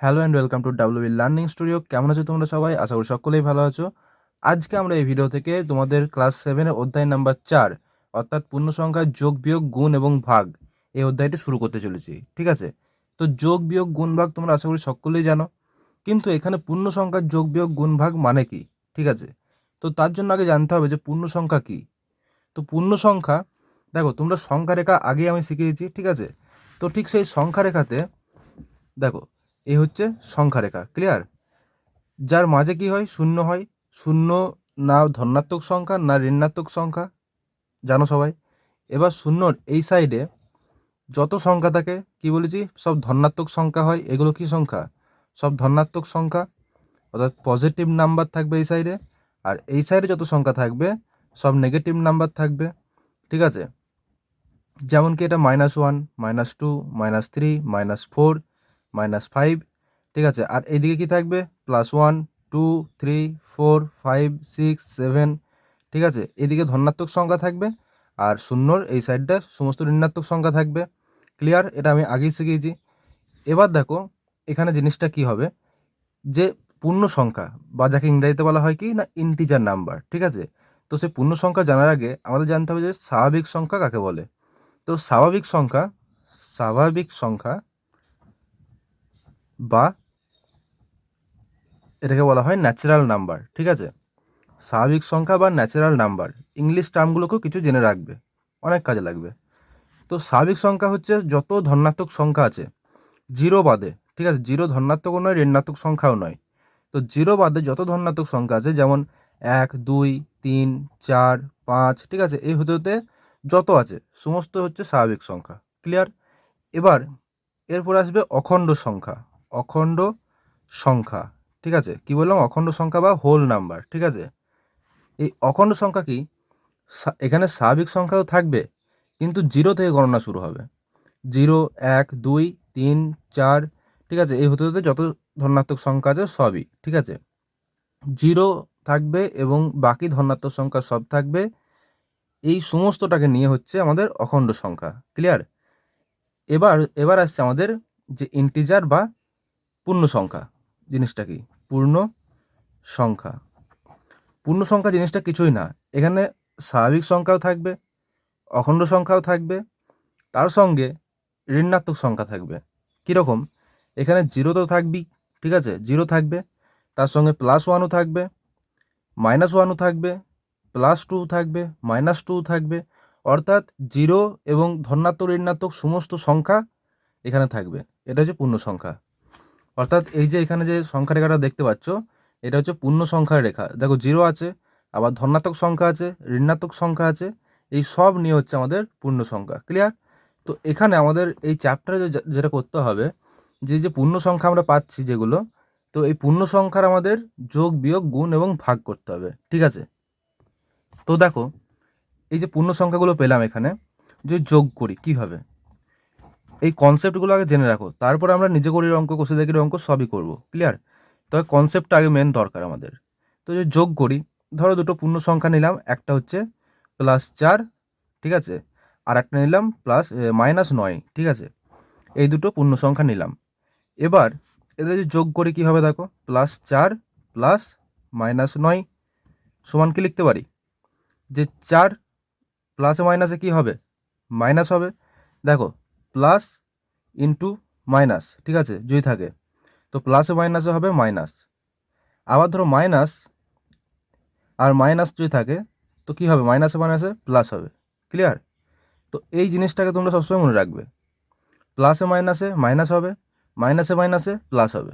Hello and welcome to WB learning studio. কেমন আছো তোমরা সবাই? আশা করি সকলেই ভালো আছো। আজকে আমরা এই ভিডিও থেকে তোমাদের ক্লাস 7-এর অধ্যায় নাম্বার 4 অর্থাৎ পূর্ণ সংখ্যার যোগ বিয়োগ গুণ এবং ভাগ এই অধ্যায়টি শুরু করতে চলেছি। ঠিক আছে? তো যোগ বিয়োগ গুণ ভাগ তোমরা আশা করি সকলেই জানো, কিন্তু এখানে পূর্ণ সংখ্যার যোগ বিয়োগ গুণ ভাগ মানে কি? ঠিক আছে? তো তার জন্য আগে জানতে হবে যে পূর্ণ সংখ্যা কি। তো পূর্ণ সংখ্যা, দেখো তোমরা সংখ্যা রেখা আগেই আমি শিখিয়েছি। ঠিক আছে? তো ঠিক সেই সংখ্যা রেখাতে দেখো এই হচ্ছে সংখ্যা রেখা, ক্লিয়ার? যার মাঝে কি হয়? শূন্য হয়। শূন্য না ধনাত্মক সংখ্যা না ঋণাত্মক সংখ্যা, জানো সবাই। এবার শূন্যর এই সাইডে যত সংখ্যা থাকে কি বলেছি? সব ধনাত্মক সংখ্যা হয়। এগুলো কি সংখ্যা? সব ধনাত্মক সংখ্যা, অর্থাৎ পজিটিভ নাম্বার থাকবে এই সাইডে। আর এই সাইডে যত সংখ্যা থাকবে সব নেগেটিভ নাম্বার থাকবে। ঠিক আছে? যেমন কি এটা -1, -2, -3, -4, -5। ঠিক আছে? আর এইদিকে কি থাকবে? +1, 2, 3, 4, 5, 6, 7। ঠিক আছে? এদিকে ধনাত্মক সংখ্যা থাকবে আর শূন্যর এই সাইডটা সমস্ত ঋণাত্মক সংখ্যা থাকবে। ক্লিয়ার? এটা আমি আগেই শিখিয়েছি। এবার দেখো এখানে জিনিসটা কি হবে, যে পূর্ণ সংখ্যা বা যাকে ইংরেজিতে বলা হয় কি না ইন্টিজার নাম্বার। ঠিক আছে? তো সেই পূর্ণ সংখ্যা জানার আগে আমাদের জানতে হবে যে স্বাভাবিক সংখ্যা কাকে বলে। তো স্বাভাবিক সংখ্যা বা এটাকে বলা হয় ন্যাচারাল নাম্বার। ঠিক আছে? স্বাভাবিক সংখ্যা বা ন্যাচারাল নাম্বার, ইংলিশ টার্মগুলোকেও কিছু জেনে রাখবে, অনেক কাজে লাগবে। তো স্বাভাবিক সংখ্যা হচ্ছে যত ধনাত্মক সংখ্যা আছে জিরো বাদে। ঠিক আছে? জিরো ধনাত্মকও নয়, ঋণাত্মক সংখ্যাও নয়। তো জিরো বাদে যত ধনাত্মক সংখ্যা আছে, যেমন 1, 2, 3, 4, 5, ঠিক আছে, এই হতে হতে যত আছে সমস্ত হচ্ছে স্বাভাবিক সংখ্যা। ক্লিয়ার? এবার এরপর আসবে অখণ্ড সংখ্যা। অখণ্ড সংখ্যা, ঠিক আছে? কি বললাম? অখণ্ড সংখ্যা বা হোল নাম্বার। ঠিক আছে? এই অখণ্ড সংখ্যা কি? এখানে স্বাভাবিক সংখ্যাও থাকবে, কিন্তু জিরো থেকে গণনা শুরু হবে। 0, 1, 2, 3, 4, ঠিক আছে, এই হতে হতে যত ধনাত্মক সংখ্যা আছে সবই। ঠিক আছে? জিরো থাকবে এবং বাকি ধনাত্মক সংখ্যা সব থাকবে। এই সমস্তটাকে নিয়ে হচ্ছে আমাদের অখণ্ড সংখ্যা। ক্লিয়ার? এবার এবার আসছে আমাদের যে ইন্টিজার বা পূর্ণ সংখ্যা। জিনিসটা কি? পূর্ণ সংখ্যা। পূর্ণ সংখ্যা জিনিসটা কিছুই না। এখানে স্বাভাবিক সংখ্যাও থাকবে, অখণ্ড সংখ্যাও থাকবে, তার সঙ্গে ঋণাত্মক সংখ্যা থাকবে। কীরকম? এখানে জিরো তো থাকবেই। ঠিক আছে? জিরো থাকবে, তার সঙ্গে +1ও থাকবে, -1ও থাকবে, +2 থাকবে, -2 থাকবে। অর্থাৎ জিরো এবং ধনাত্মক ঋণাত্মক সমস্ত সংখ্যা এখানে থাকবে। এটা হচ্ছে পূর্ণ সংখ্যা। অর্থাৎ এই যে এখানে যে সংখ্যা রেখাটা দেখতে পাচ্ছ, এটা হচ্ছে পূর্ণ সংখ্যার রেখা। দেখো জিরো আছে, আবার ধনাত্মক সংখ্যা আছে, ঋণাত্মক সংখ্যা আছে, এই সব নিয়ে হচ্ছে আমাদের পূর্ণ সংখ্যা। ক্লিয়ার? তো এখানে আমাদের এই চ্যাপ্টারে যেটা করতে হবে, যে পূর্ণ সংখ্যা আমরা পাচ্ছি যেগুলো, তো এই পূর্ণ সংখ্যার আমাদের যোগ বিয়োগ গুণ এবং ভাগ করতে হবে। ঠিক আছে? তো দেখো এই যে পূর্ণ সংখ্যাগুলো পেলাম এখানে, যে যোগ করি কীভাবে, এই কনসেপ্টগুলো আগে জেনে রাখো, তারপর আমরা নিজে করির অঙ্ক, কোষাদেকির অঙ্ক সবই করব। ক্লিয়ার? তবে কনসেপ্টটা আগে মেন দরকার আমাদের। তো যে যোগ করি, ধরো দুটো পূর্ণ সংখ্যা নিলাম, একটা হচ্ছে +4, ঠিক আছে, আর একটা নিলাম -9। ঠিক আছে? এই দুটো পূর্ণ সংখ্যা নিলাম। এবার এদের যদি যোগ করি কী হবে দেখো, +4 প্লাস -9 সমান কি লিখতে পারি? যে 4 প্লাসে মাইনাসে কী হবে? মাইনাস হবে। দেখো প্লাস ইন্টু মাইনাস, ঠিক আছে, যদি থাকে তো প্লাসে মাইনাসে হবে মাইনাস। আবার ধরো মাইনাস আর মাইনাস যদি থাকে তো কী হবে? মাইনাসে মাইনাসে প্লাস হবে। ক্লিয়ার? তো এই জিনিসটাকে তোমরা সবসময় মনে রাখবে, প্লাসে মাইনাসে মাইনাস হবে, মাইনাসে মাইনাসে প্লাস হবে।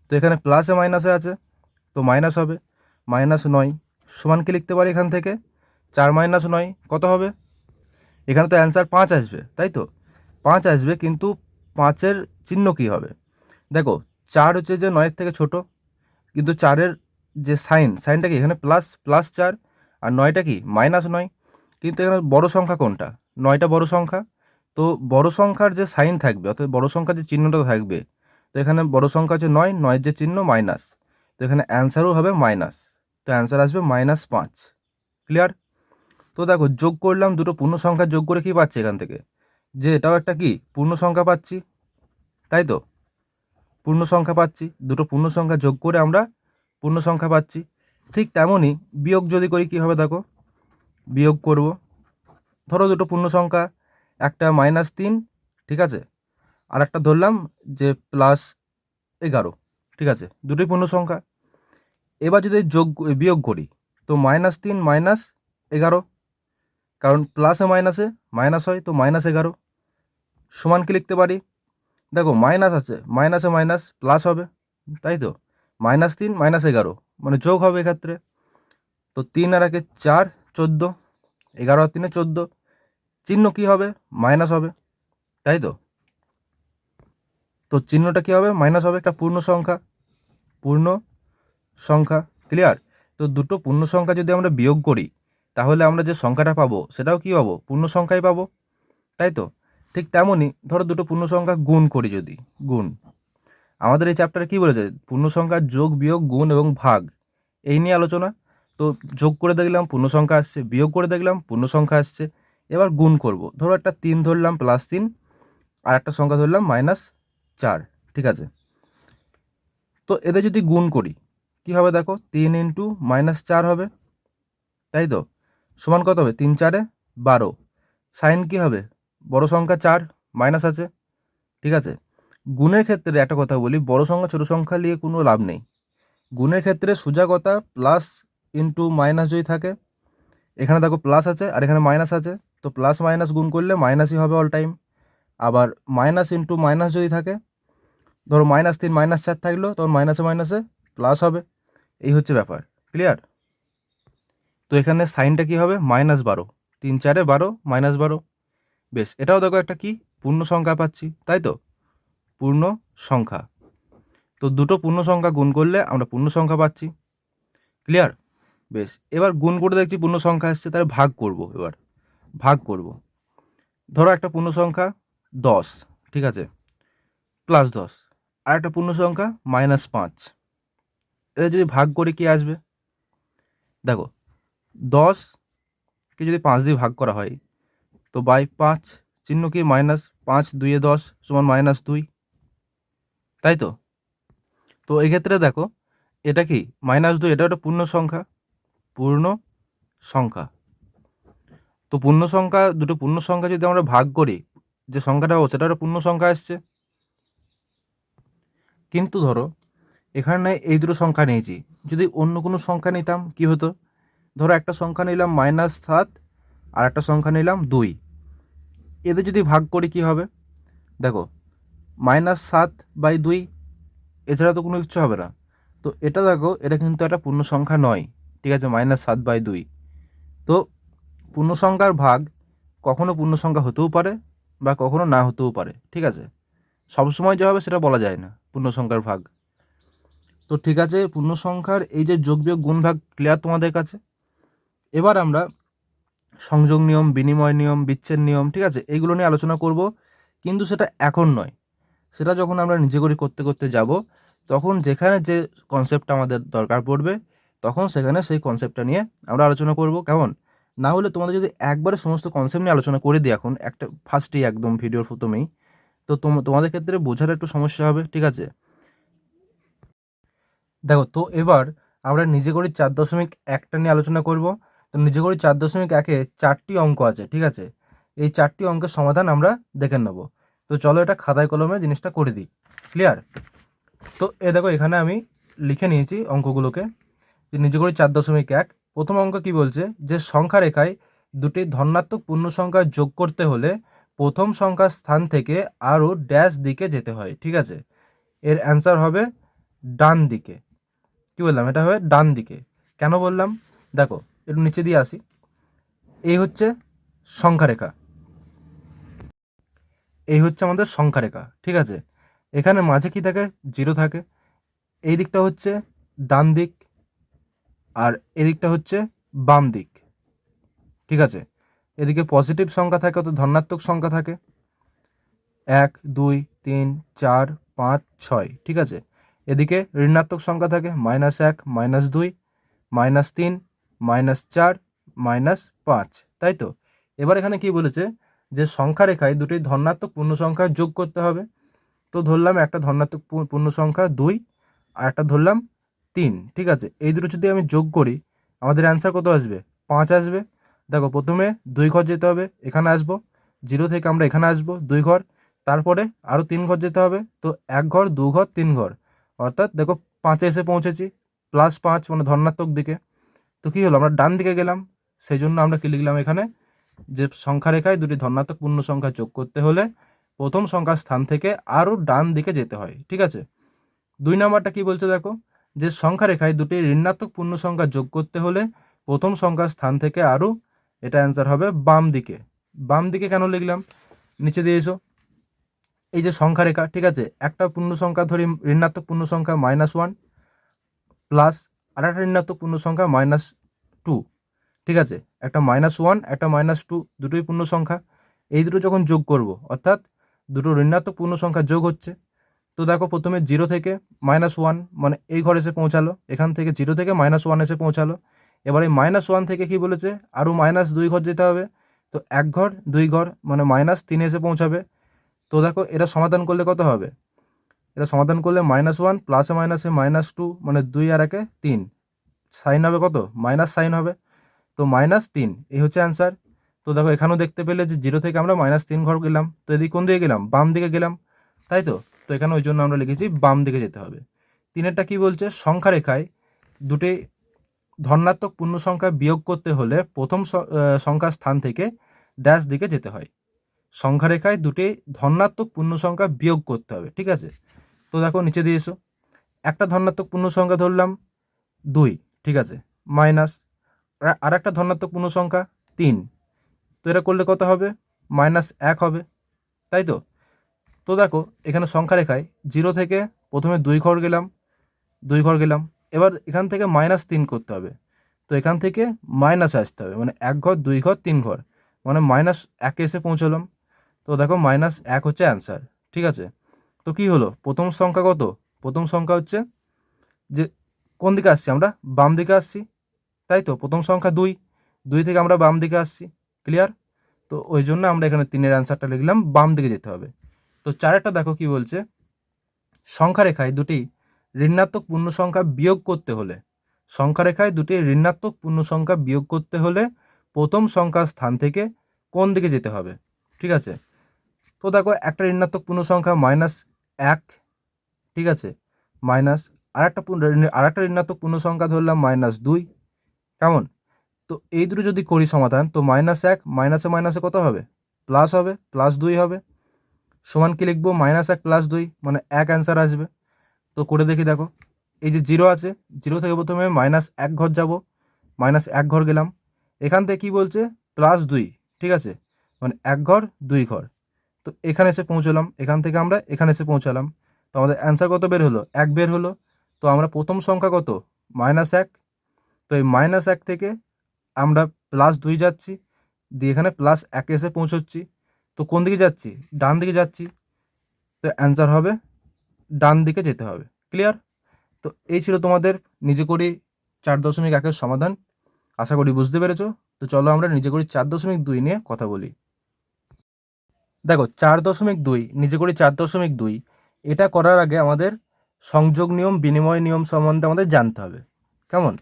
তো এখানে প্লাসে মাইনাসে আছে তো মাইনাস হবে। -9 সমান কি লিখতে পারি এখান থেকে? 4 - 9 কত হবে? এখানে তো অ্যান্সার 5 আসবে, তাই তো? 5 আসবে, কিন্তু 5-এর চিহ্ন কী হবে? দেখো 4 হচ্ছে যে 9-এর থেকে ছোট, কিন্তু 4-এর যে সাইনটা কি? এখানে +4, আর 9টা কি? -9। কিন্তু এখানে বড় সংখ্যা কোনটা? 9টা বড় সংখ্যা। তো বড় সংখ্যার যে সাইন থাকবে, অর্থাৎ বড় সংখ্যার যে চিহ্নটা থাকবে, তো এখানে বড় সংখ্যা হচ্ছে 9, 9-এর যে চিহ্ন মাইনাস, তো এখানে অ্যান্সারও হবে মাইনাস। তো অ্যান্সার আসবে -5। ক্লিয়ার? তো দেখো যোগ করলাম, দুটো পূর্ণ সংখ্যা যোগ করে কি পাচ্ছি এখান থেকে? যে এটাও একটা কি পূর্ণ সংখ্যা পাচ্ছি, তাই তো? পূর্ণ সংখ্যা পাচ্ছি, দুটো পূর্ণ সংখ্যা যোগ করে আমরা পূর্ণ সংখ্যা পাচ্ছি। ঠিক তেমনই বিয়োগ যদি করি কী হবে দেখো, বিয়োগ করব, ধরো দুটো পূর্ণ সংখ্যা, একটা -3, ঠিক আছে, আর একটা ধরলাম যে +11, ঠিক আছে, দুটোই পূর্ণ সংখ্যা। এবার যদি বিয়োগ করি তো -3 -11, কারণ প্লাসে মাইনাসে মাইনাস হয়, তো -11 সমান কি লিখতে পারি, দেখো মাইনাস আছে, মাইনাসে মাইনাস প্লাস হবে, তাই তো, -3 -11 মানে যোগ হবে এক্ষেত্রে। তো 3 আর 1 4, 14, 11 আর 3 14, চিহ্ন কী হবে, মাইনাস হবে, তাই তো। তো চিহ্নটা কী হবে, মাইনাস হবে, একটা পূর্ণ সংখ্যা, পূর্ণ সংখ্যা, ক্লিয়ার। তো দুটো পূর্ণ সংখ্যা যদি আমরা বিয়োগ করি তাহলে আমরা যে সংখ্যাটা পাবো সেটাও কী পাবো, পূর্ণ সংখ্যাই পাবো, তাই তো। ঠিক তেমনই ধরো দুটো পূর্ণ সংখ্যা গুণ করি, যদি গুণ, আমাদের এই চ্যাপ্টারে কী বলেছে, পূর্ণ সংখ্যার যোগ বিয়োগ গুণ এবং ভাগ, এই নিয়ে আলোচনা। তো যোগ করে দেখলাম পূর্ণ সংখ্যা আসছে, বিয়োগ করে দেখলাম পূর্ণ সংখ্যা আসছে, এবার গুণ করব, ধরো একটা 3 ধরলাম +3, আর একটা সংখ্যা ধরলাম -4, ঠিক আছে। তো এদের যদি গুণ করি কী হবে দেখো, 3 × -4 হবে, তাই তো, সমান কত হবে, 3 4 12, সাইন কী হবে, বড় সংখ্যা 4, মাইনাস আছে, ঠিক আছে। গুণের ক্ষেত্রে একটা কথা বলি, বড় সংখ্যা ছোটো সংখ্যা নিয়ে কোনো লাভ নেই। গুণের ক্ষেত্রে সোজা কথা, প্লাস ইন্টু মাইনাস যদি থাকে, এখানে দেখো প্লাস আছে আর এখানে মাইনাস আছে, তো প্লাস মাইনাস গুণ করলে মাইনাসই হবে অল টাইম। আবার মাইনাস ইন্টু মাইনাস যদি থাকে, ধরো -3 -4 থাকলো, তখন মাইনাসে মাইনাসে প্লাস হবে, এই হচ্ছে ব্যাপার, ক্লিয়ার। তো এখানে সাইনটা কী হবে, -12, 3 4 12 -12, বেশ, এটাও দেখো একটা কি পূর্ণ সংখ্যা পাচ্ছি, তাই তো, পূর্ণ সংখ্যা। তো দুটো পূর্ণ সংখ্যা গুণ করলে আমরা পূর্ণ সংখ্যা পাচ্ছি, ক্লিয়ার। বেশ, এবার গুণ করে দেখছি পূর্ণ সংখ্যা আসছে, তাহলে ভাগ করব, এবার ভাগ করব, ধরো একটা পূর্ণ সংখ্যা 10, ঠিক আছে, +10, আর একটা পূর্ণ সংখ্যা -5, এদের যদি ভাগ করি কি আসবে, দেখো 10কে যদি 5 দিয়ে ভাগ করা হয় তো /5, চিহ্ন কি মাইনাস, 5 2 10 সমান -2, তাই তো। তো এই ক্ষেত্রে দেখো এটা কি -2, এটা একটা পূর্ণ সংখ্যা, পূর্ণ সংখ্যা। তো পূর্ণ সংখ্যা, দুটো পূর্ণ সংখ্যা যদি আমরা ভাগ করি, যে সংখ্যাটা পাবো সেটা একটা পূর্ণ সংখ্যা আসছে। কিন্তু ধরো এখানে এই দুটো সংখ্যা নিয়েছি, যদি অন্য কোনো সংখ্যা নিতাম কি হতো, ধরো একটা সংখ্যা নিলাম -7 আর একটা সংখ্যা নিলাম 2, এদের যদি ভাগ করি কি হবে, দেখো -7/2, এছাড়া তো কোনো কিছু হবে না। তো এটা দেখো, এটা কিন্তু একটা পূর্ণ সংখ্যা নয়, ঠিক আছে, -7/2। তো পূর্ণ সংখ্যার ভাগ কখনো পূর্ণ সংখ্যা হতেও পারে বা কখনো না হতেও পারে, ঠিক আছে, সবসময় যে হবে সেটা বলা যায় না পূর্ণ সংখ্যার ভাগ। তো ঠিক আছে, পূর্ণ সংখ্যার এই যে যোগ বিয়োগ গুণ ভাগ ক্লিয়ার তোমাদের কাছে। এবার আমরা সংযোগ নিয়ম, বিনিময় নিয়ম, বিচ্ছেদ নিয়ম, ঠিক আছে, এইগুলো নিয়ে আলোচনা করব, কিন্তু সেটা এখন নয়, সেটা যখন আমরা নিজে করে করতে করতে যাব, তখন যেখানে যে কনসেপ্টটা আমাদের দরকার পড়বে তখন সেখানে সেই কনসেপ্টটা নিয়ে আমরা আলোচনা করব, কেমন। না হলে তোমাদের যদি একবারে সমস্ত কনসেপ্ট নিয়ে আলোচনা করে দিই এখন একটা ফার্স্টেই একদম ভিডিওর প্রথমেই, তো তোমাদের ক্ষেত্রে বোঝার একটু সমস্যা হবে, ঠিক আছে। দেখো, তো এবার আমরা নিজে করি 4.1টা নিয়ে আলোচনা করব। তো নিজে করি 4.1-এ 4টি অঙ্ক আছে, ঠিক আছে, এই 4টি অঙ্কের সমাধান আমরা দেখে নেব। তো চলো এটা খাতায় কলমে জিনিসটা করে দিই, ক্লিয়ার। তো দেখো এখানে আমি লিখে নিয়েছি অঙ্কগুলোকে, যে নিজে করি 4.1। প্রথম অঙ্ক কি বলছে, যে সংখ্যা রেখায় দুটি ধনাত্মক পূর্ণ সংখ্যা যোগ করতে হলে প্রথম সংখ্যার স্থান থেকে আরও ড্যাশ দিকে যেতে হয়, ঠিক আছে, এর অ্যান্সার হবে ডান দিকে। কি বললাম, এটা হবে ডান দিকে, কেন বললাম দেখো, একটু নিচে দিয়ে আসি, এই হচ্ছে সংখ্যা রেখা, এই হচ্ছে আমাদের সংখ্যা রেখা, ঠিক আছে, এখানে মাঝে কি থাকে, 0 থাকে, এই দিকটা হচ্ছে ডান দিক আর এদিকটা হচ্ছে বাম দিক, ঠিক আছে, এদিকে পজিটিভ সংখ্যা থাকে অর্থাৎ ধনাত্মক সংখ্যা থাকে 1 2 3 4 5 6, ঠিক আছে, এদিকে ঋণাত্মক সংখ্যা থাকে -1 -2 -3 -4 -5, তাই তো। এবার এখানে কি বলেছে, যে সংখ্যা রেখায় দুটি ধনাত্মক পূর্ণ সংখ্যা যোগ করতে হবে, তো ধরলাম একটা ধনাত্মক পূর্ণ সংখ্যা 2 আর একটা ধরলাম 3, ঠিক আছে। এই দুটো যদি আমি যোগ করি আমাদের অ্যান্সার কত আসবে? 5 আসবে। দেখো প্রথমে 2 ঘর যেতে হবে, এখানে আসবো, 0 থেকে আমরা এখানে আসবো 2 ঘর, তারপরে আরও 3 ঘর যেতে হবে, তো 1 ঘর 2 ঘর 3 ঘর, অর্থাৎ দেখো 5-এ এসে পৌঁছেছি, +5 মানে ধনাত্মক দিকে। তো কী হলো, আমরা ডান দিকে গেলাম, সেই জন্য আমরা কী লিখলাম এখানে, যে সংখ্যা রেখায় দুটি ধনাত্মক পূর্ণ সংখ্যা যোগ করতে হলে প্রথম সংখ্যার স্থান থেকে আরও ডান দিকে যেতে হয়, ঠিক আছে। 2 নাম্বারটা কি বলছে দেখো, যে সংখ্যা রেখায় দুটি ঋণাত্মক পূর্ণ সংখ্যা যোগ করতে হলে প্রথম সংখ্যার স্থান থেকে আরও, এটা অ্যান্সার হবে বাম দিকে। বাম দিকে কেন লিখলাম, নিচে দিয়ে এসো, এই যে সংখ্যা রেখা, ঠিক আছে, একটা পূর্ণ সংখ্যা ধরি, ঋণাত্মক পূর্ণ সংখ্যা -1 প্লাস আর একটা ঋণাত্মক পূর্ণ সংখ্যা -2, ঠিক আছে। একটা -1 একটা -2 দুটোই পূর্ণ সংখ্যা, এই দুটো যখন যোগ করব অর্থাৎ দুটো ঋণাত্মক পূর্ণ সংখ্যা যোগ হচ্ছে। তো দেখো প্রথমে 0 থেকে -1 মানে এই ঘর এসে পৌঁছালো, এখান থেকে 0 থেকে -1 এসে পৌঁছালো। এবার এই -1 থেকে কি বলেছে, আরও -2 ঘর যেতে হবে, তো 1 ঘর 2 ঘর মানে -3 এসে পৌঁছাবে। তো দেখো এটা সমাধান করলে কত হবে, এটা সমাধান করলে -1 প্লাসে মাইনাসে -2 মানে 2 আর 1-এ 3, সাইন হবে কত, মাইনাস সাইন হবে, তো -3, এই হচ্ছে অ্যান্সার। তো দেখো এখানেও দেখতে পেলে যে 0 থেকে আমরা -3 ঘর গেলাম, তো এদিকে কোন দিকে গেলাম, বাম দিকে গেলাম, তাই তো। তো এখানে ওই জন্য আমরা লিখেছি বাম দিকে যেতে হবে। 3-এরটা কি বলছে, সংখ্যা রেখায় দুটি ধনাত্মক পূর্ণ সংখ্যা বিয়োগ করতে হলে প্রথম সংখ্যার স্থান থেকে ড্যাশ দিকে যেতে হয়। সংখ্যা রেখায় দুটি ধনাত্মক পূর্ণ সংখ্যা বিয়োগ করতে হবে, ঠিক আছে। তো দেখো নিচে দিয়ে এসো, একটা ধনাত্মক পূর্ণ সংখ্যা ধরলাম 2, ঠিক আছে, মাইনাস আর একটা ধনাত্মক পূর্ণ সংখ্যা 3, তো এটা করলে কত হবে, -1 হবে, তাই তো। তো দেখো এখানে সংখ্যা রেখায় 0 থেকে প্রথমে 2 ঘর গেলাম, 2 ঘর গেলাম, এবার এখান থেকে -3 করতে হবে, তো এখান থেকে মাইনাসে আসতে হবে, মানে 1 ঘর 2 ঘর 3 ঘর মানে -1 এসে পৌঁছলাম। তো দেখো -1 হচ্ছে অ্যান্সার, ঠিক আছে। তো কি হলো, প্রথম সংখ্যা কত, প্রথম সংখ্যা হচ্ছে যে কোন দিকে আসছি আমরা, বাম দিকে আসছি, তাই তো। প্রথম সংখ্যা 2, 2 থেকে আমরা বাম দিকে আসছি, ক্লিয়ার। তো ওই জন্য আমরা এখানে 3-এর অ্যান্সারটা লিখলাম বাম দিকে যেতে হবে। তো 4-একটা দেখো কি বলছে, সংখ্যা রেখায় দুটি ঋণাত্মক পূর্ণ সংখ্যা বিয়োগ করতে হলে, সংখ্যা রেখায় দুটি ঋণাত্মক পূর্ণ সংখ্যা বিয়োগ করতে হলে প্রথম সংখ্যার স্থান থেকে কোন দিকে যেতে হবে, ঠিক আছে। তো দেখো একটা ঋণাত্মক পূর্ণ সংখ্যা -1, ঠিক আছে, মাইনাস আরেকটা ঋণাত্মক পূর্ণ সংখ্যা ধরলাম -2, কেমন। তো এই দুটো যদি করি সমাধান, তো -1 মাইনাসে মাইনাসে কত হবে, প্লাস হবে, +2 হবে, সমান কি লিখবো, -1 + 2 মানে 1 অ্যান্সার আসবে। তো করে দেখি, দেখো এই যে 0 আছে, 0 থেকে প্রথমে -1 ঘর যাব, -1 ঘর গেলাম, এখান থেকে কি বলছে, +2, ঠিক আছে, মানে 1 ঘর 2 ঘর, তো এখানে এসে পৌঁছলাম, এখান থেকে আমরা এখানে এসে পৌঁছালাম, তো আমাদের অ্যান্সার কত বের হলো, 1 বের হলো। তো আমরা প্রথম সংখ্যা কত, -1, তো এই -1 থেকে আমরা +2 যাচ্ছি, দিয়ে এখানে +1 এসে পৌঁছচ্ছি, তো কোন দিকে যাচ্ছি, ডান দিকে যাচ্ছি, তো অ্যান্সার হবে ডান দিকে যেতে হবে, ক্লিয়ার। তো এই ছিল তোমাদের নিজে করি 4.1-এর সমাধান, আশা করি বুঝতে পেরেছো। তো চলো আমরা নিজে করি 4.2 নিয়ে কথা বলি। দেখো 4.2 নিজে করি 4.2, এটা করার আগে আমাদের সংযোগ নিয়ম বিনিময় নিয়ম সম্বন্ধে আমাদের জানতে হবে, কেমন।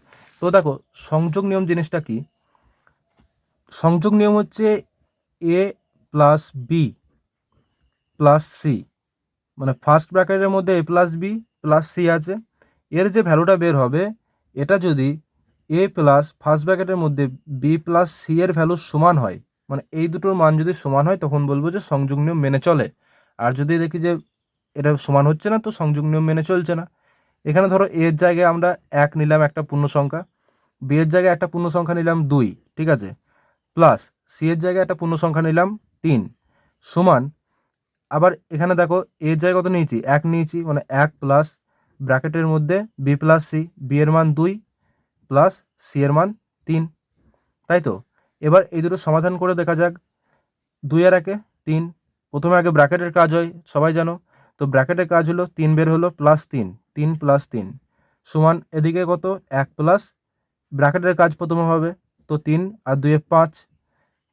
তো দেখো সংযোগ নিয়ম জিনিসটা কি, সংযোগ নিয়ম হচ্ছে a + b + c, মানে ফার্স্ট ব্র্যাকেটের মধ্যে a + b + c আছে, এর যে ভ্যালুটা বের হবে এটা যদি a প্লাস ফার্স্ট ব্র্যাকেটের মধ্যে b + c এর ভ্যালু সমান হয়, মানে এই দুটোর মান যদি সমান হয় তখন বলবো যে সংযোগ নিয়ম মেনে চলে। আর যদি দেখি যে এটা সমান হচ্ছে না, তো সংযোগ নিয়ম মেনে চলছে না। এখানে ধরো a এর জায়গায় আমরা 1 নিলাম একটা পূর্ণ সংখ্যা, b এর জায়গায় একটা পূর্ণ সংখ্যা নিলাম 2, ঠিক আছে, প্লাস c এর জায়গায় একটা পূর্ণ সংখ্যা নিলাম 3, সমান, আবার এখানে দেখো এর জায়গায় কত নিয়েছি, 1 নিয়েছি, মানে 1 প্লাস ব্র্যাকেটের মধ্যে b + c, b এর মান 2 প্লাস c এর মান 3, তাই তো। এবার এই দুটো সমাধান করে দেখা যাক, 2 আর 1-এ 3, প্রথমে আগে ব্র্যাকেটের কাজ হয় সবাই জানো, তো ব্র্যাকেটের কাজ হলো 3 বের হলো, +3, 3 + 3 সমান এদিকে কত, 1 প্লাস ব্র্যাকেটের কাজ প্রথমে হবে, তো 3 আর 2-এ 5,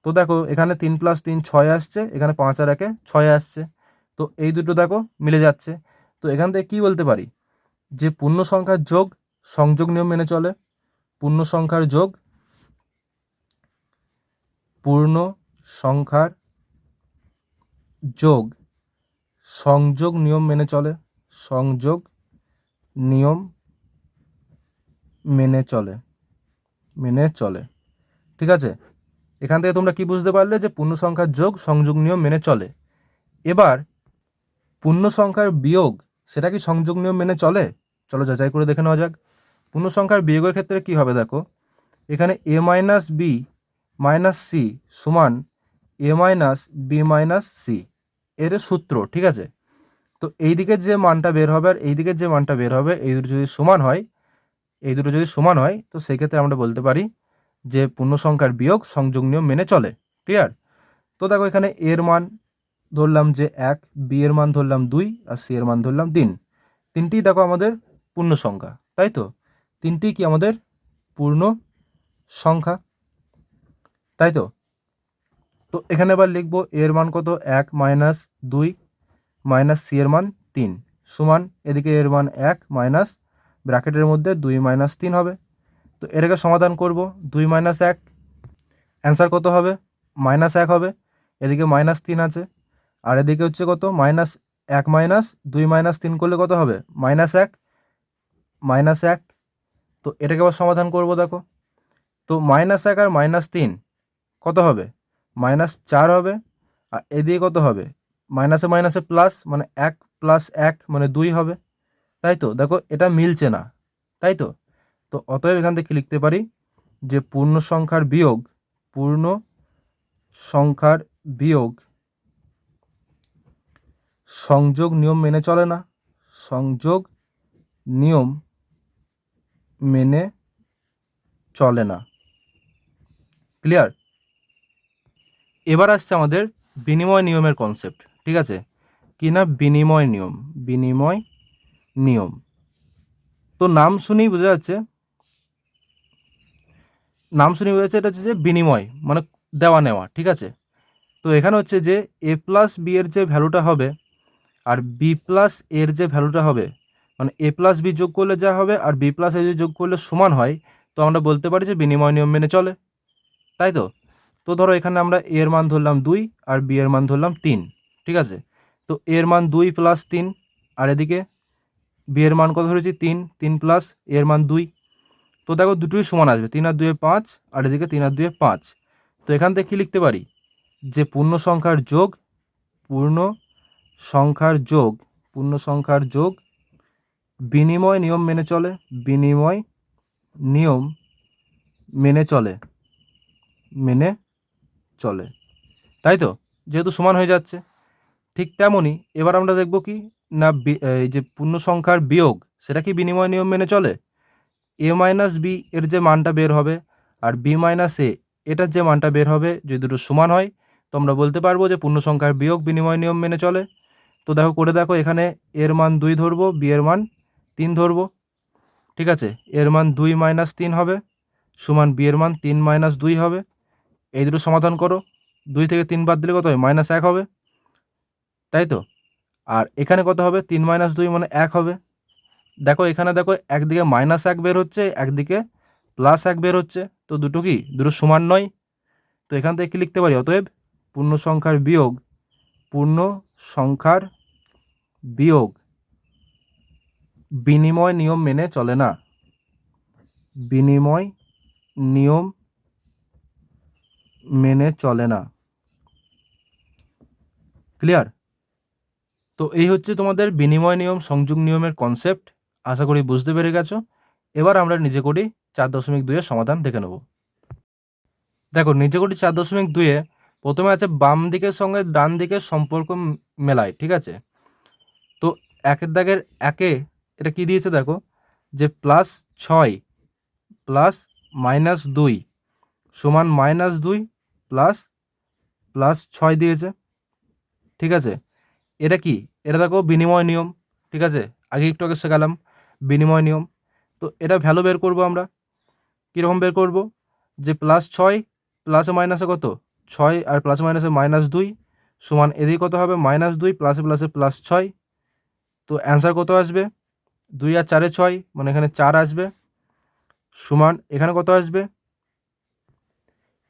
তো দেখো এখানে 3 + 3 6 আসছে, এখানে 5 আর 1-এ 6 আসছে, তো এই দুটো দেখো মিলে যাচ্ছে। তো এখান থেকে কী বলতে পারি যে পূর্ণ সংখ্যার যোগ সংযোগ নিয়ম মেনে চলে, পূর্ণ সংখ্যার যোগ পূর্ণ সংখ্যার যোগ সংযোগ নিয়ম মেনে চলে, সংযোগ নিয়ম মেনে চলে। ঠিক আছে, এখান থেকে তোমরা কি বুঝতে পারলে যে পূর্ণ সংখ্যার যোগ সংযোগ নিয়ম মেনে চলে। এবার পূর্ণ সংখ্যার বিয়োগ সেটা কি সংযোগ নিয়ম মেনে চলে? চলো যাচাই করে দেখে নেওয়া যাক। পূর্ণ সংখ্যার বিয়োগের ক্ষেত্রে কি হবে দেখো, এখানে a minus B minus C সমান a minus B minus C এর সূত্র। ঠিক আছে, তো এই দিকের যে মানটা বের হবে আর এই দিকের যে মানটা বের হবে এই দুটো যদি সমান হয় তো সেই ক্ষেত্রে আমরা বলতে পারি যে পূর্ণ সংখ্যার বিয়োগ সংযোগ নিয়ম মেনে চলে। ক্লিয়ার? তো দেখো এখানে এর মান ধরলাম যে 1, বি এর মান ধরলাম 2 আর সি এর মান ধরলাম 3। তিনটি দেখো আমাদের পূর্ণ সংখ্যা, তাই তো? তিনটি কি আমাদের পূর্ণ সংখ্যা, তাই তো? তো এখানে এবার লিখবো এর মান কত, 1 মাইনাস 2 মাইনাস সি এর মান 3 সমান এদিকে এর মান 1 মাইনাস ব্র্যাকেটের মধ্যে 2 মাইনাস 3 হবে। তো এটাকে সমাধান করব, 2 মাইনাস 1 অ্যান্সার কত হবে, মাইনাস 1 হবে। এদিকে মাইনাস 3 আছে আর এদিকে হচ্ছে কত, মাইনাস 1 মাইনাস 2 মাইনাস 3 করলে কত হবে, মাইনাস 1। তো এটাকে আবার সমাধান করব দেখো, তো মাইনাস 1 আর মাইনাস 3 কত হবে, মাইনাস 4 হবে। আর এদিকে কত হবে, মাইনাসে মাইনাসে প্লাস মানে 1 প্লাস 1 মানে 2 হবে, তাই তো? দেখো এটা মিলছে না, তাই তো? তো অতএব এখান থেকে লিখতে পারি যে পূর্ণ সংখ্যার বিয়োগ সংযোগ নিয়ম মেনে চলে না, সংযোগ নিয়ম মেনে চলে না। ক্লিয়ার? এবার আসছে আমাদের বিনিময় নিয়মের কনসেপ্ট। ঠিক আছে, কি না, বিনিময় নিয়ম। তো নাম শুনেই বোঝা যাচ্ছে এটা হচ্ছে যে বিনিময় মানে দেওয়া নেওয়া। ঠিক আছে, তো এখানে হচ্ছে যে এ প্লাস বি এর যে ভ্যালুটা হবে আর বি প্লাস এর যে ভ্যালুটা হবে, মানে এ প্লাস বি যোগ করলে যা হবে আর বি প্লাস এ যোগ করলে সমান হয়, তো আমরা বলতে পারি যে বিনিময় নিয়ম মেনে চলে, তাই তো? তো ধরো এখানে আমরা এর মান ধরলাম 2 আর বি এর মান ধরলাম 3। ঠিক আছে, তো এর মান 2 প্লাস 3 আর এদিকে বি এর মান কত ধরেছি, 3 প্লাস এর মান 2। তো দেখো দুটোই সমান আসবে, 3 আর 2 5 আর এদিকে 3 আর 2 5। তো এখান থেকে কী লিখতে পারি যে পূর্ণ সংখ্যার যোগ বিনিময় নিয়ম মেনে চলে, তাই তো? যেহেতু সমান হয়ে যাচ্ছে। ঠিক তেমনই এবার আমরা দেখব কি না, এই যে পূর্ণ সংখ্যার বিয়োগ সেটা কি বিনিময় নিয়ম মেনে চলে। এ মাইনাস বি এর যে মানটা বের হবে আর বি মাইনাস এ এটার যে মানটা বের হবে যদি দুটো সমান হয় তো আমরা বলতে পারবো যে পূর্ণ সংখ্যার বিয়োগ বিনিময় নিয়ম মেনে চলে। তো দেখো করে দেখো, এখানে এর মান 2 ধরবো, বি এর মান 3 ধরবো। ঠিক আছে, এর মান 2 মাইনাস 3 হবে সমান বি এর মান 3 মাইনাস 2 হবে। এই দুটো সমাধান করো, 2 থেকে 3 বাদ দিলে কত হবে, মাইনাস 1 হবে, তাই তো? আর এখানে কত হবে, 3 মাইনাস 2 মানে 1 হবে। দেখো এখানে দেখো একদিকে মাইনাস 1 বের হচ্ছে, একদিকে প্লাস 1 বের হচ্ছে, তো দুটো সমান নয়। তো এখান থেকে কি লিখতে পারি, অতএব পূর্ণ সংখ্যার বিয়োগ বিনিময় নিয়ম মেনে চলে না, বিনিময় নিয়ম মেনে চলে না। ক্লিয়ার? তো এই হচ্ছে তোমাদের বিনিময় নিয়ম সংযোগ নিয়মের কনসেপ্ট। আশা করি বুঝতে পেরে গেছো। এবার আমরা নিজে করি 4.2 এর সমাধান দেখে নেব। দেখো নিজে করি 4.2 প্রথমে আছে বাম দিকের সঙ্গে ডান দিকের সম্পর্ক মেলায়। ঠিক আছে, তো একের দাগের একে এটা কি দিয়েছে দেখো, যে +6 প্লাস -2 সমান -2 প্লাস +6 দিয়েছে। ঠিক আছে, এটা কি, এটা দেখো বিনিময় নিয়ম। ঠিক আছে, আগে একটু আগে শেখালাম বিনিময় নিয়ম। তো এটা ভ্যালু বের করব আমরা, কীরকম বের করব, যে +6 প্লাসে মাইনাসে কত 6 আর প্লাসে মাইনাসে -2 সমান এদিকে কত হবে -2 প্লাসে প্লাসে +6। তো অ্যান্সার কত আসবে 2 আর 4 6, মানে এখানে 4 আসবে, সমান এখানে কত আসবে,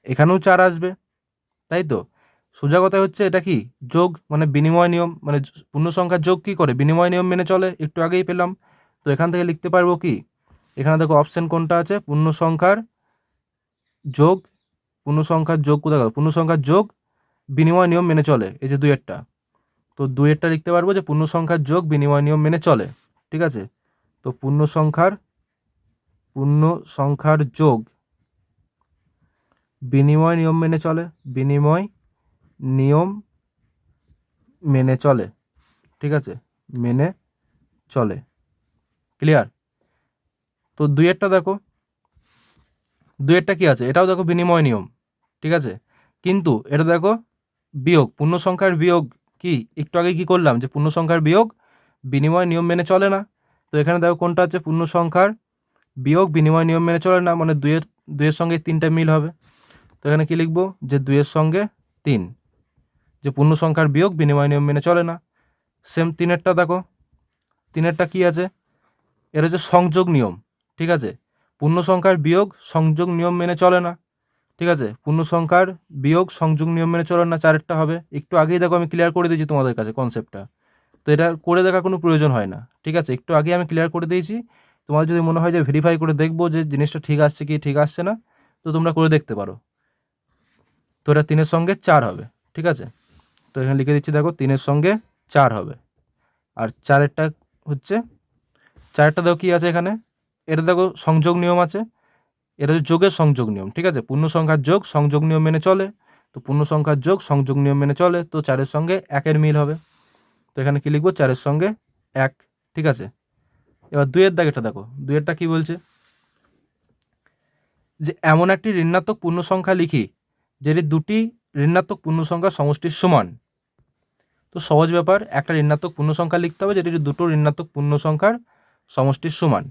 এখানেও 4 আসবে, তাই তো। সোজা কথা হচ্ছে এটা কি যোগ, মানে বিনিময় নিয়ম, মানে পূর্ণ সংখ্যার যোগ কি করে বিনিময় নিয়ম মেনে চলে, একটু আগেই পেলাম। তো এখান থেকে লিখতে পারবো কি, এখানে দেখো অপশন কোনটা আছে, পূর্ণ সংখ্যার যোগ, পূর্ণ সংখ্যার যোগ কোথায় গেল, পূর্ণ সংখ্যার যোগ বিনিময় নিয়ম মেনে চলে, এই যে দুইয়েরটা। তো দুইয়েরটা লিখতে পারবো যে পূর্ণ সংখ্যার যোগ বিনিময় নিয়ম মেনে চলে, ঠিক আছে। তো পূর্ণ সংখ্যার যোগ বিনিময় নিয়ম মেনে চলে, বিনিময় নিয়ম মেনে চলে, ঠিক আছে, মেনে চলে, ক্লিয়ার। তো দুইয়েরটা দেখো, দুইয়েরটা কি আছে, এটাও দেখো বিনিময় নিয়ম, ঠিক আছে, কিন্তু এটা দেখো বিয়োগ, পূর্ণ সংখ্যার বিয়োগ কি, একটু আগে কি করলাম যে পূর্ণ সংখ্যার বিয়োগ বিনিময় নিয়ম মেনে চলে না। তো এখানে দেখো কোনটা আছে, পূর্ণ সংখ্যার বিয়োগ বিনিময় নিয়ম মেনে চলে না, মানে দুইয়ের সঙ্গে 3টা মিল হবে। তো এখানে কি লিখবো যে 2-এর সঙ্গে 3, যে পূর্ণ সংখ্যার বিয়োগ বিনিময় নিয়ম মেনে চলে না। সেম 3-এরটা দেখো, 3-এরটা কি আছে, এর হচ্ছে সংযোগ নিয়ম, ঠিক আছে, পূর্ণ সংখ্যার বিয়োগ সংযোগ নিয়ম মেনে চলে না, ঠিক আছে, পূর্ণ সংখ্যার বিয়োগ সংযোগ নিয়ম মেনে চলে না, 4-এরটা হবে। একটু আগেই দেখো আমি ক্লিয়ার করে দিয়েছি তোমাদের কাছে কনসেপ্টটা, তো এটা করে দেখার কোনো প্রয়োজন হয় না, ঠিক আছে, একটু আগে আমি ক্লিয়ার করে দিয়েছি। তোমার যদি মনে হয় যে ভেরিফাই করে দেখবো যে জিনিসটা ঠিক আসছে কি ঠিক আসছে না, তো তোমরা করে দেখতে পারো। তো এটা 3-এর সঙ্গে 4 হবে, ঠিক আছে। তো এখানে লিখে দিচ্ছি দেখো 3-এর সঙ্গে 4 হবে। আর 4-এরটা হচ্ছে, 4-এরটা দেখো কী আছে এখানে, এটা দেখো সংযোগ নিয়ম আছে, এটা হচ্ছে যোগের সংযোগ নিয়ম, ঠিক আছে, পূর্ণ সংখ্যার যোগ সংযোগ নিয়ম মেনে চলে। তো পূর্ণ সংখ্যার যোগ সংযোগ নিয়ম মেনে চলে, তো 4-এর সঙ্গে 1-এর মিল হবে। তো এখানে কি লিখবো, 4-এর সঙ্গে 1, ঠিক আছে। এবার 2-এর দাগেরটা দেখো, 2-এরটা কি বলছে, যে এমন একটি ঋণাত্মক পূর্ণ সংখ্যা লিখি যেটি দুটি ঋণাত্মক পূর্ণ সংখ্যার সমষ্টির সমান। তো সহজ ব্যাপার, একটা ঋণাত্মক পূর্ণ সংখ্যা লিখতে হবে যেটি দুটো ঋণাত্মক পূর্ণ সংখ্যার সমষ্টির সমান।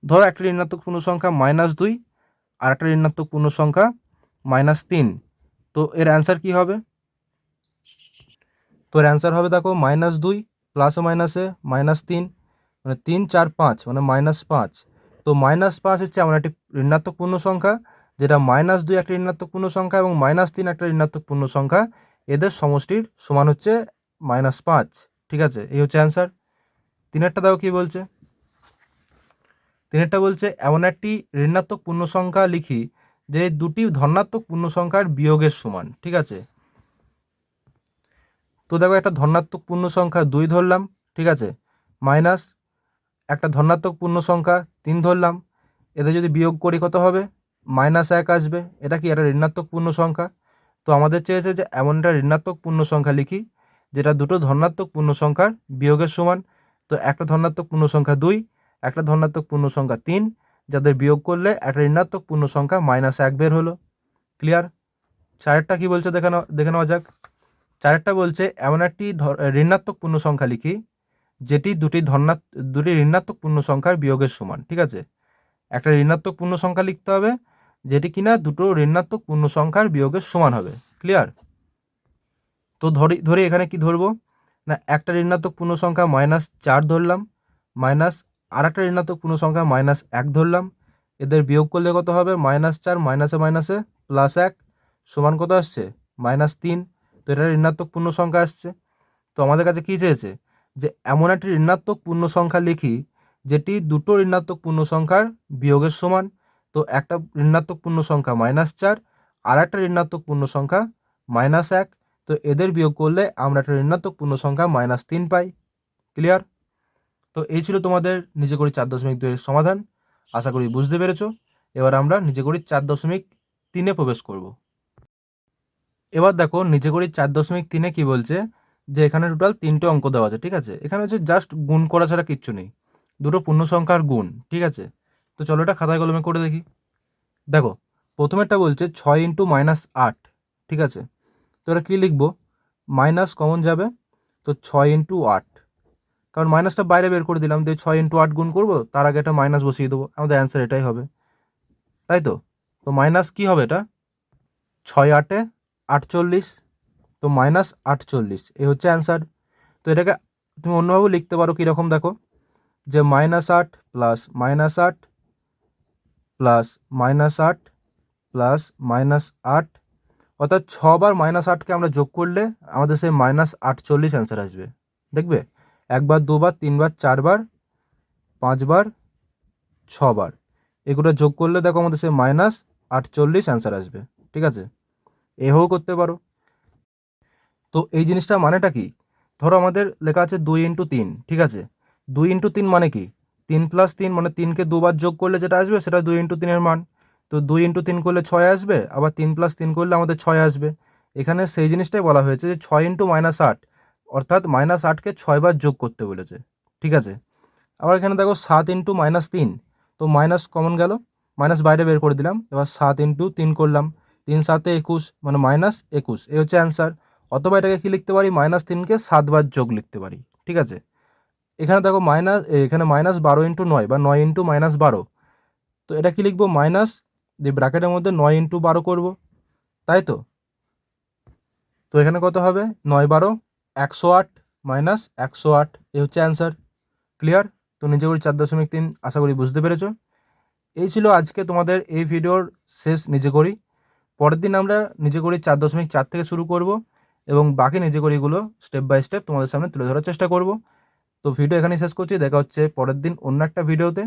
ধরো একটা ঋণাত্মক পূর্ণ সংখ্যা -2 আর একটা ঋণাত্মক পূর্ণ সংখ্যা -3। তো এর অ্যান্সার কি হবে, তো এর অ্যান্সার হবে দেখো -2 প্লাসে মাইনাসে -3, মানে 3 4 5, মানে -5। তো -5 হচ্ছে এমন একটি ঋণাত্মক পূর্ণ সংখ্যা যেটা -2 একটা ঋণাত্মক পূর্ণ সংখ্যা এবং -3 একটা ঋণাত্মক পূর্ণ সংখ্যা, এদের সমষ্টির সমান হচ্ছে -5, ঠিক আছে, এই হচ্ছে অ্যান্সার। 3-এরটা দেখো কি বলছে, 3-এরটা বলছে এমন একটি ঋণাত্মক পূর্ণ সংখ্যা লিখি যে দুটি ধনাত্মক পূর্ণ সংখ্যার বিয়োগের সমান, ঠিক আছে। তো দেখো একটা ধনাত্মক পূর্ণ সংখ্যা 2 ধরলাম, ঠিক আছে, মাইনাস একটা ধনাত্মক পূর্ণ সংখ্যা 3 ধরলাম, এদের যদি বিয়োগ করি কত হবে, -1 আসবে। এটা কি একটা ঋণাত্মক পূর্ণ সংখ্যা। তো আমাদের চেয়েছে যে এমন একটা ঋণাত্মক পূর্ণ সংখ্যা লিখি যেটা দুটো ধনাত্মক পূর্ণ সংখ্যার বিয়োগের সমান। তো একটা ধনাত্মক পূর্ণ সংখ্যা 2, একটা ধনাত্মক পূর্ণ সংখ্যা 3, যাদের বিয়োগ করলে একটা ঋণাত্মক পূর্ণ সংখ্যা -1 বের হলো, ক্লিয়ার। 4-এরটা কি বলছে দেখে নেওয়া যাক। 4-এরটা বলছে এমন একটি ঋণাত্মক পূর্ণ সংখ্যা লিখি যেটি দুটি ঋণাত্মক পূর্ণ সংখ্যার বিয়োগের সমান, ঠিক আছে, একটা ঋণাত্মক পূর্ণ সংখ্যা লিখতে হবে যেটি কিনা দুটো ঋণাত্মক পূর্ণ সংখ্যার বিয়োগের সমান হবে, ক্লিয়ার। তো ধরি এখানে কি ধরবো না, একটা ঋণাত্মক পূর্ণ সংখ্যা -4 ধরলাম, মাইনাস আর একটা ঋণাত্মক পূর্ণ সংখ্যা -1 ধরলাম, এদের বিয়োগ করলে কত হবে, -4 মাইনাসে মাইনাসে +1 সমান কত আসছে, -3। তো এটা ঋণাত্মক পূর্ণ সংখ্যা আসছে। তো আমাদের কাছে কী চেয়েছে, যে এমন একটি ঋণাত্মক পূর্ণ সংখ্যা লিখি যেটি দুটো ঋণাত্মক পূর্ণ সংখ্যার বিয়োগের সমান। তো একটা ঋণাত্মক পূর্ণ সংখ্যা -4 আর একটা ঋণাত্মক পূর্ণ সংখ্যা -1। তো এদের বিয়োগ করলে আমরা একটা ঋণাত্মক পূর্ণ সংখ্যা -3 পাই, ক্লিয়ার। তো এই ছিল তোমাদের নিজে করি 4.2 এর সমাধান। আশা করি বুঝতে পেরেছো। এবার আমরা নিজে করি 4.3-এ প্রবেশ করব। এবার দেখো নিজে করি 4.3-এ কি বলছে, যে এখানে টোটাল 3টে অঙ্ক দেওয়া আছে, ঠিক আছে, এখানে হচ্ছে জাস্ট গুণ করা ছাড়া কিচ্ছু নেই, দুটো পূর্ণ সংখ্যার গুণ, ঠিক আছে। তো চলো এটা খাতায় কলমে করে দেখি। দেখো প্রথমেরটা বলছে 6 × -8, ঠিক আছে। তো এটা কী লিখবো, মাইনাস কমন যাবে, তো 6 × 8, কারণ মাইনাসটা বাইরে বের করে দিলাম, দিয়ে 6 × 8 গুণ করবো, তার আগে একটা মাইনাস বসিয়ে দেবো, আমাদের অ্যান্সার এটাই হবে, তাই তো। তো মাইনাস কী হবে, এটা 6 × 8 = 48। তো তো -48 এই হচ্ছে অ্যান্সার। তো এটাকে তুমি অন্যভাবে লিখতে পারো কীরকম দেখো, যে -8 প্লাস -8 প্লাস -8 প্লাস -8, অর্থাৎ 6বার -8কে আমরা যোগ করলে আমাদের সেই -48 অ্যান্সার আসবে। দেখবে 1বার 2বার 3বার 4বার 5বার 6বার এগুলো যোগ করলে দেখো আমাদের সেই -48 অ্যান্সার আসবে। ঠিক আছে, এভাবেও করতে পারো। তো এই জিনিসটা মানেটা কি, ধরো আমাদের লেখা আছে 2 × 3, ঠিক আছে, 2 × 3 মানে কি, 3 + 3 মানে 3কে দুবার যোগ করলে যেটা আসবে সেটা 2 × 3 এর মান। তো 2 × 3 করলে 6 আসবে, আবার 3 + 3 করলে আমাদের 6 আসবে। এখানে সেই জিনিসটাই বলা হয়েছে যে 6 × -8, অর্থাৎ -8কে 6বার যোগ করতে বলেছে। ঠিক আছে, আবার এখানে দেখো 7 × -3, তো মাইনাস কমন গেল, মাইনাস বাইরে বের করে দিলাম, এবার 7 × 3 করলাম, 3 × 7 = 21 মানে -21, এই হচ্ছে অ্যান্সার। অথবা এটাকে কি লিখতে পারি, -3কে 7বার যোগ লিখতে পারি। ঠিক আছে, এখানে দেখো এখানে -12 × 9 বা 9 × -12, তো এটা কি লিখবো, মাইনাস দিয়ে ব্র্যাকেটের মধ্যে 9 × 12 করব, তাই তো। তো এখানে কত হবে, 9 12 108 -108, এই হচ্ছে অ্যান্সার। ক্লিয়ার? তো নিচে করি 4.3, আশা করি বুঝতে পেরেছো। এই ছিল আজকে তোমাদের এই ভিডিওর শেষ নিজে করি। পরের দিন আমরা নিজে করি 4.4 থেকে শুরু করব এবং বাকি নিজে করিগুলো স্টেপ বাই স্টেপ তোমাদের সামনে তুলে ধরার চেষ্টা করব। তো ভিডিও এখানেই শেষ করছি, দেখা হচ্ছে পরের দিন অন্য একটা ভিডিওতে।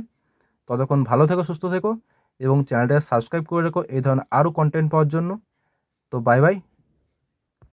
ততক্ষণ ভালো থেকো, সুস্থ থেকো এবং চ্যানেলটা সাবস্ক্রাইব করে রেখো এই ধরনের আরও কন্টেন্ট পাওয়ার জন্য। তো বাই বাই।